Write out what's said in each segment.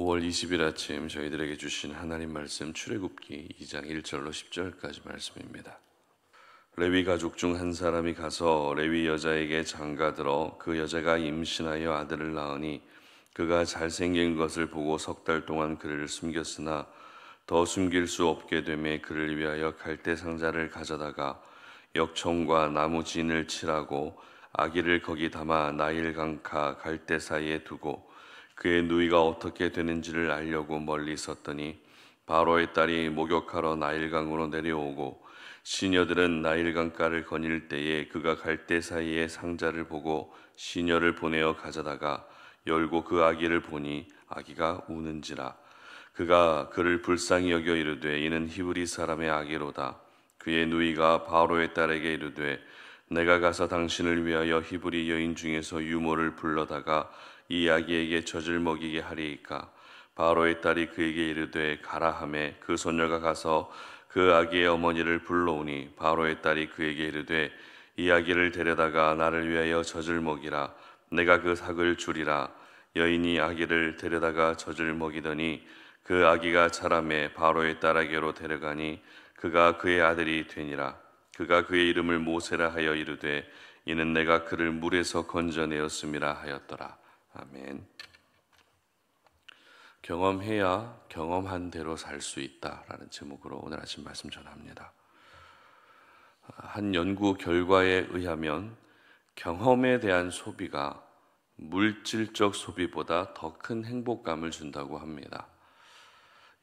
5월 20일 아침 저희들에게 주신 하나님 말씀 출애굽기 2장 1절로 10절까지 말씀입니다. 레위 가족 중 한 사람이 가서 레위 여자에게 장가들어 그 여자가 임신하여 아들을 낳으니 그가 잘생긴 것을 보고 석 달 동안 그를 숨겼으나 더 숨길 수 없게 되매 그를 위하여 갈대 상자를 가져다가 역청과 나무 진을 칠하고 아기를 거기 담아 나일강가 갈대 사이에 두고 그의 누이가 어떻게 되는지를 알려고 멀리 섰더니 바로의 딸이 목욕하러 나일강으로 내려오고 시녀들은 나일강가를 거닐 때에 그가 갈대 사이에 상자를 보고 시녀를 보내어 가져다가 열고 그 아기를 보니 아기가 우는지라. 그가 그를 불쌍히 여겨 이르되 이는 히브리 사람의 아기로다. 그의 누이가 바로의 딸에게 이르되 내가 가서 당신을 위하여 히브리 여인 중에서 유모를 불러다가 이 아기에게 젖을 먹이게 하리이까. 바로의 딸이 그에게 이르되 가라 하매 그 소녀가 가서 그 아기의 어머니를 불러오니 바로의 딸이 그에게 이르되 이 아기를 데려다가 나를 위하여 젖을 먹이라. 내가 그 삭을 주리라. 여인이 아기를 데려다가 젖을 먹이더니 그 아기가 자라매 바로의 딸에게로 데려가니 그가 그의 아들이 되니라. 그가 그의 이름을 모세라 하여 이르되 이는 내가 그를 물에서 건져내었음이라 하였더라. 아멘. 경험해야 경험한 대로 살 수 있다라는 제목으로 오늘 아침 말씀 전합니다. 한 연구 결과에 의하면 경험에 대한 소비가 물질적 소비보다 더 큰 행복감을 준다고 합니다.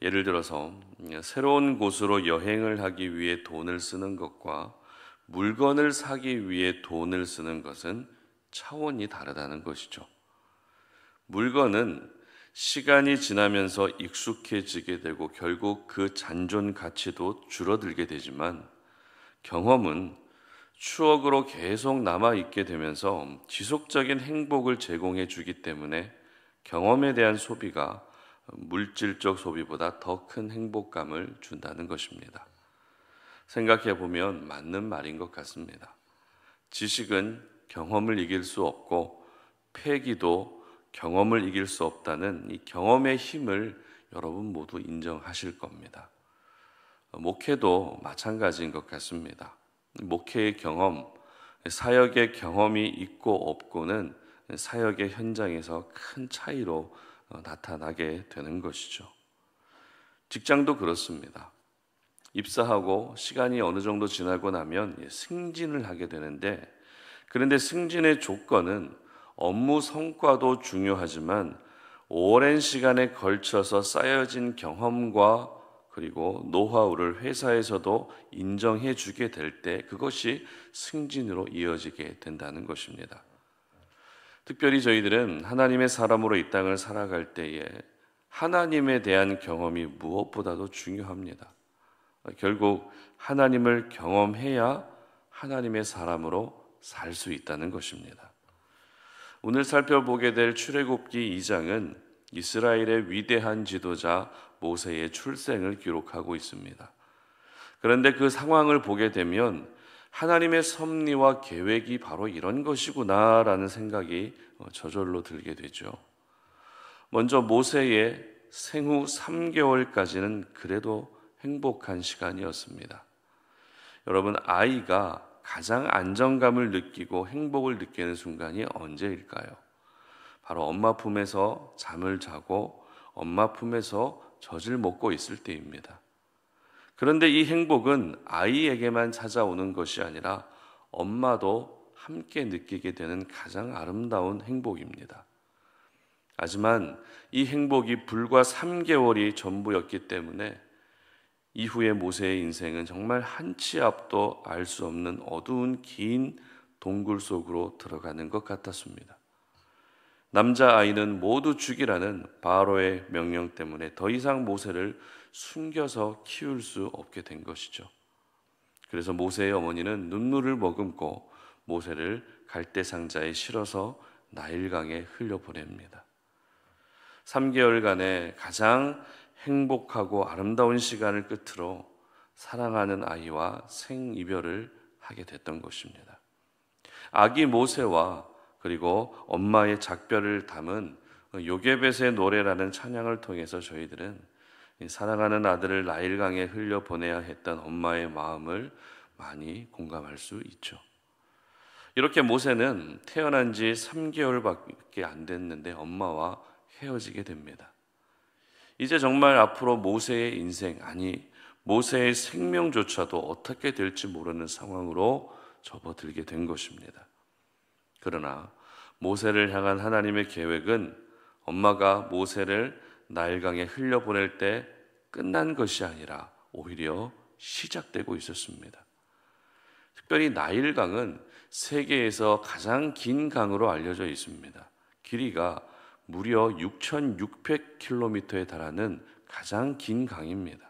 예를 들어서 새로운 곳으로 여행을 하기 위해 돈을 쓰는 것과 물건을 사기 위해 돈을 쓰는 것은 차원이 다르다는 것이죠. 물건은 시간이 지나면서 익숙해지게 되고 결국 그 잔존 가치도 줄어들게 되지만 경험은 추억으로 계속 남아있게 되면서 지속적인 행복을 제공해 주기 때문에 경험에 대한 소비가 물질적 소비보다 더 큰 행복감을 준다는 것입니다. 생각해 보면 맞는 말인 것 같습니다. 지식은 경험을 이길 수 없고 패기도 경험을 이길 수 없다는 이 경험의 힘을 여러분 모두 인정하실 겁니다. 목회도 마찬가지인 것 같습니다. 목회의 경험, 사역의 경험이 있고 없고는 사역의 현장에서 큰 차이로 나타나게 되는 것이죠. 직장도 그렇습니다. 입사하고 시간이 어느 정도 지나고 나면 승진을 하게 되는데, 그런데 승진의 조건은 업무 성과도 중요하지만 오랜 시간에 걸쳐서 쌓여진 경험과 그리고 노하우를 회사에서도 인정해 주게 될 때 그것이 승진으로 이어지게 된다는 것입니다. 특별히 저희들은 하나님의 사람으로 이 땅을 살아갈 때에 하나님에 대한 경험이 무엇보다도 중요합니다. 결국 하나님을 경험해야 하나님의 사람으로 살 수 있다는 것입니다. 오늘 살펴보게 될 출애굽기 2장은 이스라엘의 위대한 지도자 모세의 출생을 기록하고 있습니다. 그런데 그 상황을 보게 되면 하나님의 섭리와 계획이 바로 이런 것이구나라는 생각이 저절로 들게 되죠. 먼저 모세의 생후 3개월까지는 그래도 행복한 시간이었습니다. 여러분, 아이가 가장 안정감을 느끼고 행복을 느끼는 순간이 언제일까요? 바로 엄마 품에서 잠을 자고 엄마 품에서 젖을 먹고 있을 때입니다. 그런데 이 행복은 아이에게만 찾아오는 것이 아니라 엄마도 함께 느끼게 되는 가장 아름다운 행복입니다. 하지만 이 행복이 불과 3개월이 전부였기 때문에 이후에 모세의 인생은 정말 한치 앞도 알 수 없는 어두운 긴 동굴 속으로 들어가는 것 같았습니다. 남자아이는 모두 죽이라는 바로의 명령 때문에 더 이상 모세를 숨겨서 키울 수 없게 된 것이죠. 그래서 모세의 어머니는 눈물을 머금고 모세를 갈대 상자에 실어서 나일강에 흘려보냅니다. 3개월간의 가장 행복하고 아름다운 시간을 끝으로 사랑하는 아이와 생이별을 하게 됐던 것입니다. 아기 모세와 그리고 엄마의 작별을 담은 요게벳의 노래라는 찬양을 통해서 저희들은 사랑하는 아들을 나일강에 흘려보내야 했던 엄마의 마음을 많이 공감할 수 있죠. 이렇게 모세는 태어난 지 3개월밖에 안 됐는데 엄마와 헤어지게 됩니다. 이제 정말 앞으로 모세의 인생, 아니 모세의 생명조차도 어떻게 될지 모르는 상황으로 접어들게 된 것입니다. 그러나 모세를 향한 하나님의 계획은 엄마가 모세를 나일강에 흘려보낼 때 끝난 것이 아니라 오히려 시작되고 있었습니다. 특별히 나일강은 세계에서 가장 긴 강으로 알려져 있습니다. 길이가 무려 6,600km에 달하는 가장 긴 강입니다.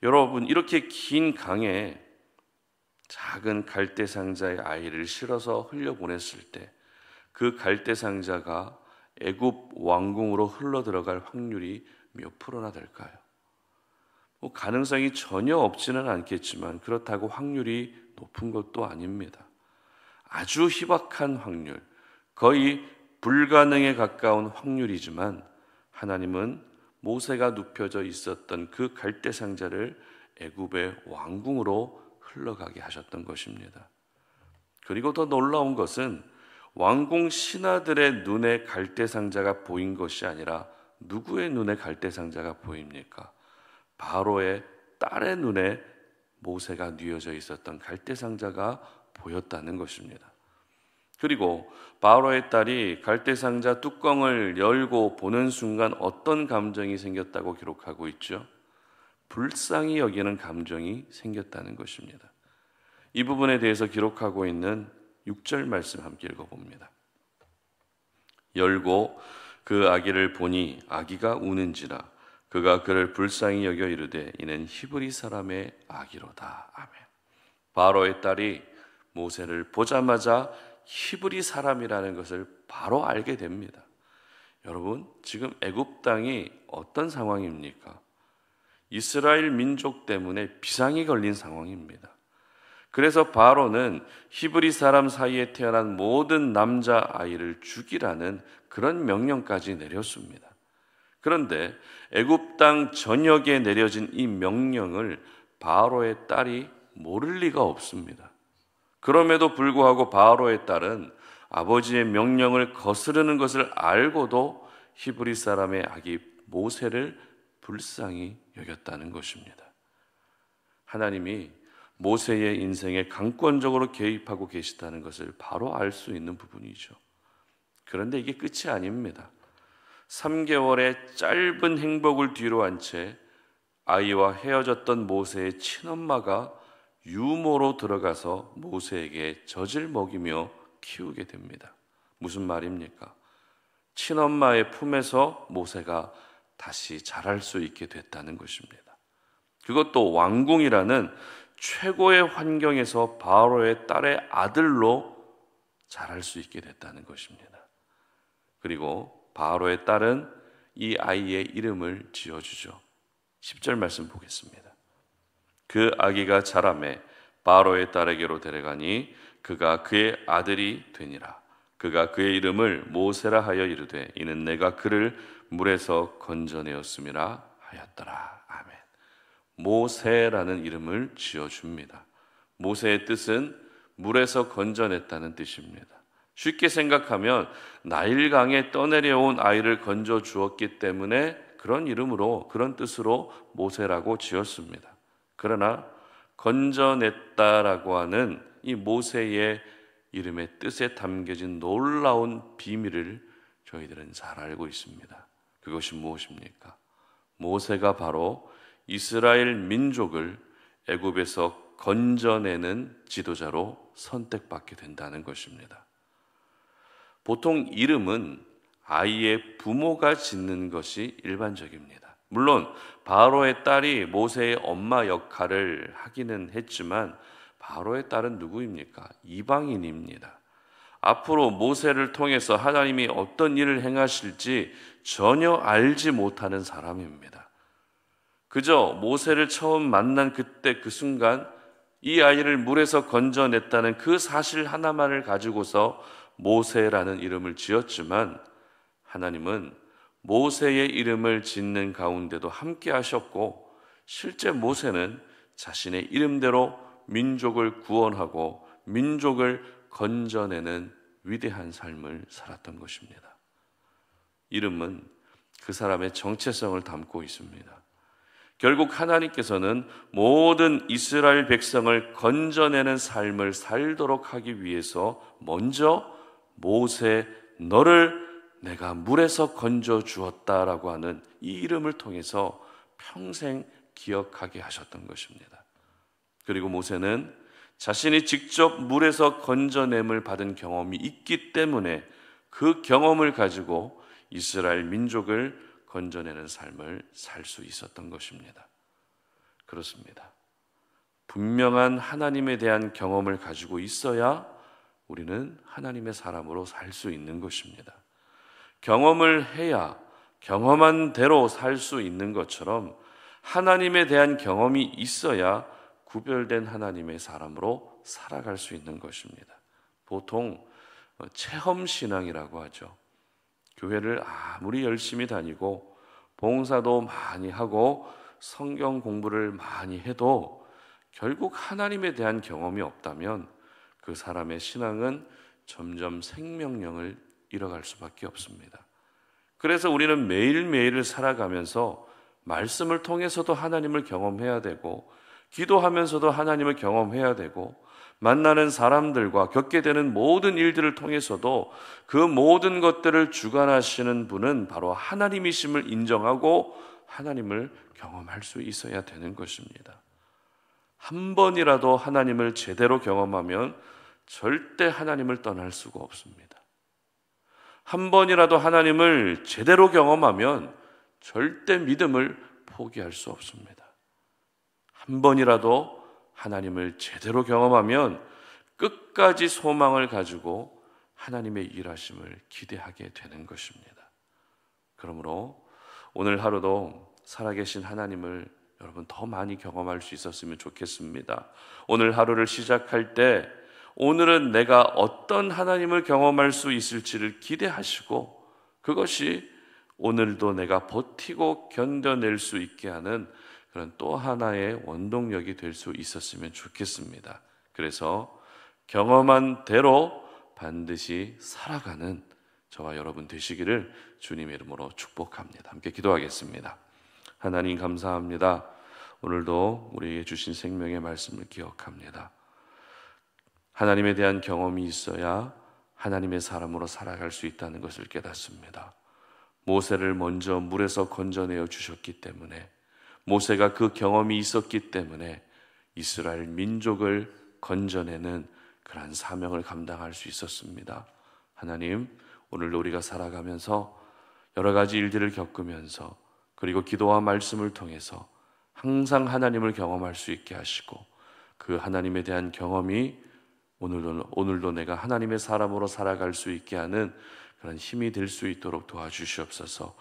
여러분, 이렇게 긴 강에 작은 갈대상자의 아이를 실어서 흘려보냈을 때 그 갈대상자가 애굽 왕궁으로 흘러들어갈 확률이 몇 프로나 될까요? 가능성이 전혀 없지는 않겠지만 그렇다고 확률이 높은 것도 아닙니다. 아주 희박한 확률, 거의 불가능에 가까운 확률이지만 하나님은 모세가 눕혀져 있었던 그 갈대상자를 애굽의 왕궁으로 흘러가게 하셨던 것입니다. 그리고 더 놀라운 것은 왕궁 신하들의 눈에 갈대상자가 보인 것이 아니라 누구의 눈에 갈대상자가 보입니까? 바로의 딸의 눈에 모세가 뉘어져 있었던 갈대상자가 보였다는 것입니다. 그리고 바로의 딸이 갈대상자 뚜껑을 열고 보는 순간 어떤 감정이 생겼다고 기록하고 있죠? 불쌍히 여기는 감정이 생겼다는 것입니다. 이 부분에 대해서 기록하고 있는 6절 말씀 함께 읽어봅니다. 열고 그 아기를 보니 아기가 우는지라 그가 그를 불쌍히 여겨 이르되 이는 히브리 사람의 아기로다. 아멘. 바로의 딸이 모세를 보자마자 히브리 사람이라는 것을 바로 알게 됩니다. 여러분, 지금 애굽 땅이 어떤 상황입니까? 이스라엘 민족 때문에 비상이 걸린 상황입니다. 그래서 바로는 히브리 사람 사이에 태어난 모든 남자 아이를 죽이라는 그런 명령까지 내렸습니다. 그런데 애굽 땅 전역에 내려진 이 명령을 바로의 딸이 모를 리가 없습니다. 그럼에도 불구하고 바로의 딸은 아버지의 명령을 거스르는 것을 알고도 히브리 사람의 아기 모세를 불쌍히 여겼다는 것입니다. 하나님이 모세의 인생에 강권적으로 개입하고 계시다는 것을 바로 알 수 있는 부분이죠. 그런데 이게 끝이 아닙니다. 3개월의 짧은 행복을 뒤로 한 채 아이와 헤어졌던 모세의 친엄마가 유모로 들어가서 모세에게 젖을 먹이며 키우게 됩니다. 무슨 말입니까? 친엄마의 품에서 모세가 다시 자랄 수 있게 됐다는 것입니다. 그것도 왕궁이라는 최고의 환경에서 바로의 딸의 아들로 자랄 수 있게 됐다는 것입니다. 그리고 바로의 딸은 이 아이의 이름을 지어주죠. 10절 말씀 보겠습니다. 그 아기가 자라매 바로의 딸에게로 데려가니 그가 그의 아들이 되니라. 그가 그의 이름을 모세라 하여 이르되 이는 내가 그를 물에서 건져내었음이라 하였더라. 아멘. 모세라는 이름을 지어줍니다. 모세의 뜻은 물에서 건져냈다는 뜻입니다. 쉽게 생각하면 나일강에 떠내려온 아이를 건져 주었기 때문에 그런 이름으로, 그런 뜻으로 모세라고 지었습니다. 그러나 건져냈다라고 하는 이 모세의 이름의 뜻에 담겨진 놀라운 비밀을 저희들은 잘 알고 있습니다. 그것이 무엇입니까? 모세가 바로 이스라엘 민족을 애굽에서 건져내는 지도자로 선택받게 된다는 것입니다. 보통 이름은 아이의 부모가 짓는 것이 일반적입니다. 물론 바로의 딸이 모세의 엄마 역할을 하기는 했지만 바로의 딸은 누구입니까? 이방인입니다. 앞으로 모세를 통해서 하나님이 어떤 일을 행하실지 전혀 알지 못하는 사람입니다. 그저 모세를 처음 만난 그때 그 순간 이 아이를 물에서 건져냈다는 그 사실 하나만을 가지고서 모세라는 이름을 지었지만 하나님은 모세의 이름을 짓는 가운데도 함께 하셨고, 실제 모세는 자신의 이름대로 민족을 구원하고 민족을 건져내는 위대한 삶을 살았던 것입니다. 이름은 그 사람의 정체성을 담고 있습니다. 결국 하나님께서는 모든 이스라엘 백성을 건져내는 삶을 살도록 하기 위해서 먼저 모세, 너를 내가 물에서 건져 주었다라고 하는 이 이름을 통해서 평생 기억하게 하셨던 것입니다. 그리고 모세는 자신이 직접 물에서 건져냄을 받은 경험이 있기 때문에 그 경험을 가지고 이스라엘 민족을 건져내는 삶을 살 수 있었던 것입니다. 그렇습니다. 분명한 하나님에 대한 경험을 가지고 있어야 우리는 하나님의 사람으로 살 수 있는 것입니다. 경험을 해야 경험한 대로 살 수 있는 것처럼 하나님에 대한 경험이 있어야 구별된 하나님의 사람으로 살아갈 수 있는 것입니다. 보통 체험신앙이라고 하죠. 교회를 아무리 열심히 다니고 봉사도 많이 하고 성경 공부를 많이 해도 결국 하나님에 대한 경험이 없다면 그 사람의 신앙은 점점 생명력을 잃어갈 수밖에 없습니다. 그래서 우리는 매일매일을 살아가면서 말씀을 통해서도 하나님을 경험해야 되고, 기도하면서도 하나님을 경험해야 되고, 만나는 사람들과 겪게 되는 모든 일들을 통해서도 그 모든 것들을 주관하시는 분은 바로 하나님이심을 인정하고 하나님을 경험할 수 있어야 되는 것입니다. 한 번이라도 하나님을 제대로 경험하면 절대 하나님을 떠날 수가 없습니다. 한 번이라도 하나님을 제대로 경험하면 절대 믿음을 포기할 수 없습니다. 한 번이라도 하나님을 제대로 경험하면 끝까지 소망을 가지고 하나님의 일하심을 기대하게 되는 것입니다. 그러므로 오늘 하루도 살아계신 하나님을 여러분 더 많이 경험할 수 있었으면 좋겠습니다. 오늘 하루를 시작할 때 오늘은 내가 어떤 하나님을 경험할 수 있을지를 기대하시고, 그것이 오늘도 내가 버티고 견뎌낼 수 있게 하는 그런 또 하나의 원동력이 될 수 있었으면 좋겠습니다. 그래서 경험한 대로 반드시 살아가는 저와 여러분 되시기를 주님의 이름으로 축복합니다. 함께 기도하겠습니다. 하나님 감사합니다. 오늘도 우리에게 주신 생명의 말씀을 기억합니다. 하나님에 대한 경험이 있어야 하나님의 사람으로 살아갈 수 있다는 것을 깨닫습니다. 모세를 먼저 물에서 건져내어 주셨기 때문에, 모세가 그 경험이 있었기 때문에 이스라엘 민족을 건져내는 그러한 사명을 감당할 수 있었습니다. 하나님, 오늘도 우리가 살아가면서 여러 가지 일들을 겪으면서, 그리고 기도와 말씀을 통해서 항상 하나님을 경험할 수 있게 하시고, 그 하나님에 대한 경험이 오늘도 내가 하나님의 사람으로 살아갈 수 있게 하는 그런 힘이 될 수 있도록 도와주시옵소서.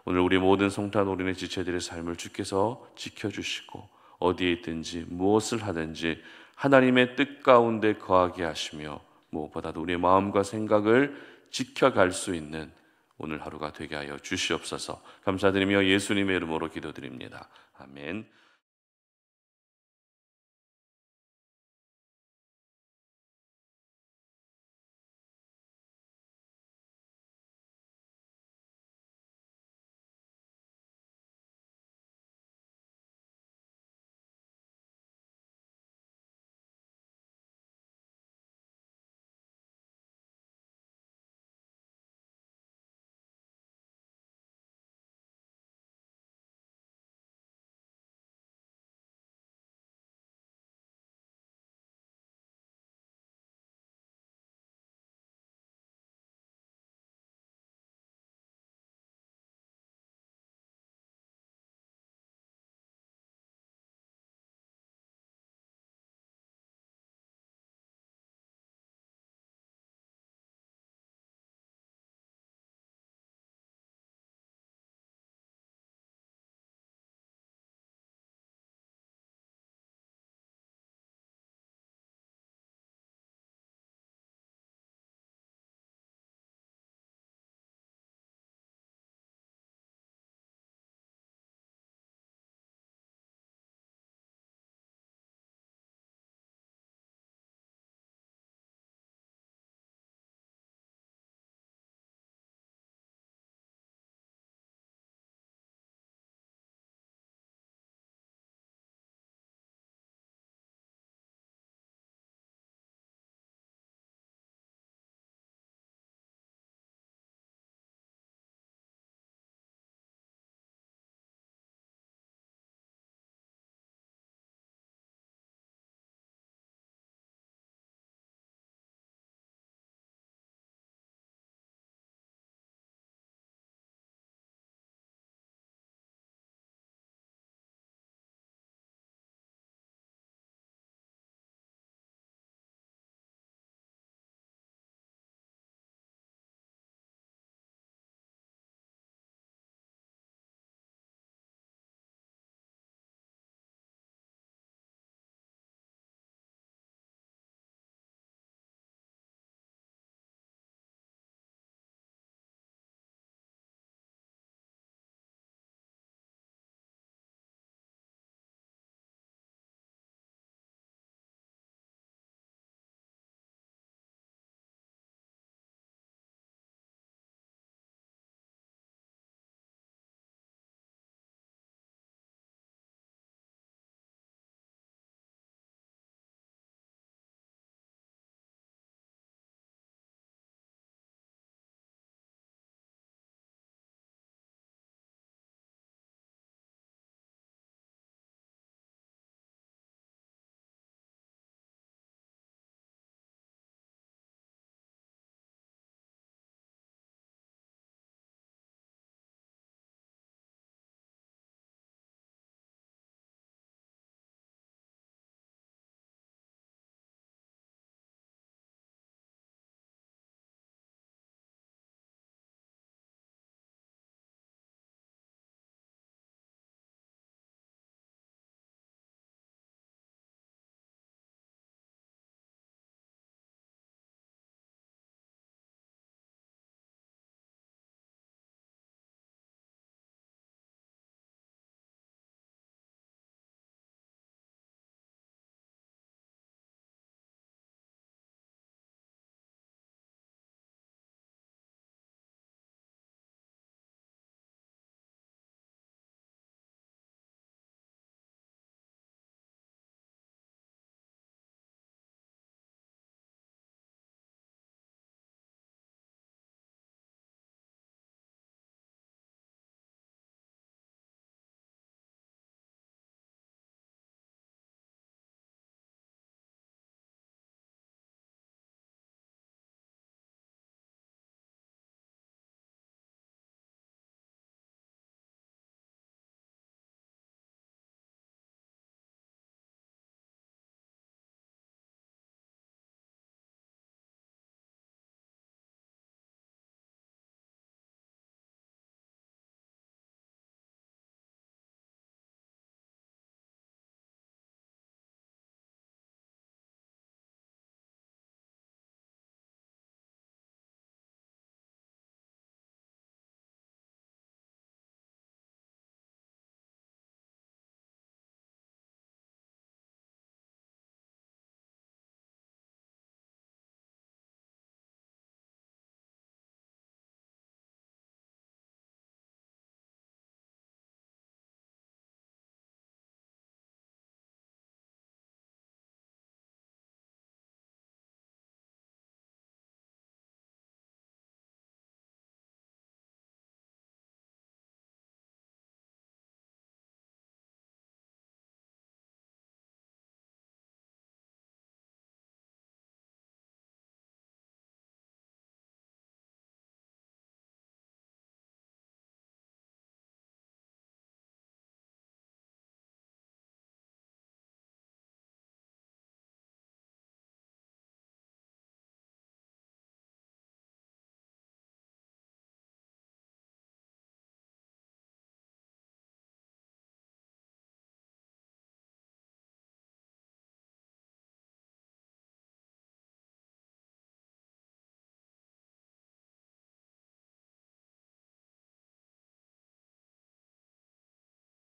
오늘 우리 모든 성탄 어린애 지체들의 삶을 주께서 지켜주시고, 어디에 있든지 무엇을 하든지 하나님의 뜻 가운데 거하게 하시며, 무엇보다도 우리의 마음과 생각을 지켜갈 수 있는 오늘 하루가 되게 하여 주시옵소서. 감사드리며 예수님의 이름으로 기도드립니다. 아멘.